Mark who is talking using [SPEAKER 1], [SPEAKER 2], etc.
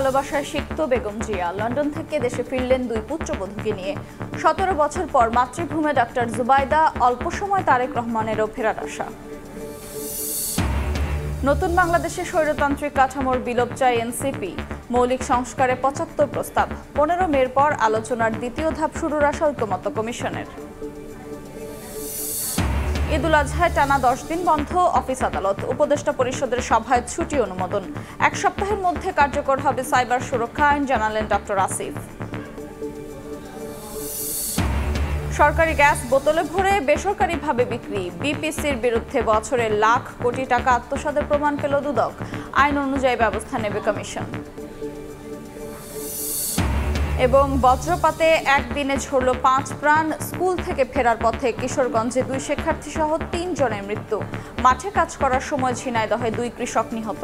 [SPEAKER 1] ভালোবাসায় সিক্ত বেগম জিয়া লন্ডন থেকে দেশে ফিরলেন দুই পুত্রবধূকে নিয়ে। 17 বছর পর মাতৃভূমে ডাক্তার জুবাইদা, অল্প সময় তারেক রহমানেরও ফেরার আশা। নতুন বাংলাদেশে স্বৈরতান্ত্রিক কাঠামোর বিলোপ চায় এনসিপি, মৌলিক সংস্কারে 75 প্রস্তাব। 15 মের পর আলোচনার দ্বিতীয় ধাপ শুরুর আশা ঐকমত্য কমিশনের। ঈদুল আজহায় টানা 10 দিন বন্ধ অফিস আদালত, উপদেষ্টা পরিষদের সভায় ছুটি অনুমোদন। 1 সপ্তাহের মধ্যে কার্যকর হবে সাইবার সুরক্ষা আইন, জানালেন ডক্টর আসিফ। সরকারি গ্যাস বোতলে ভরে বেসরকারিভাবে বিক্রি, বিপিসির বিরুদ্ধে বছরে লাখ কোটি টাকা আত্মসাতের প্রমাণ পেল দুদক। আইন অনুযায়ী ব্যবস্থা নেবে কমিশন। এবং বজ্রপাতে একদিনে ঝরল 5 প্রাণ, স্কুল থেকে ফেরার পথে কিশোরগঞ্জে 2 শিক্ষার্থী সহ 3 জনের মৃত্যু। মাঠে কাজ করার সময় ঝিনাইদহে 2 কৃষক নিহত।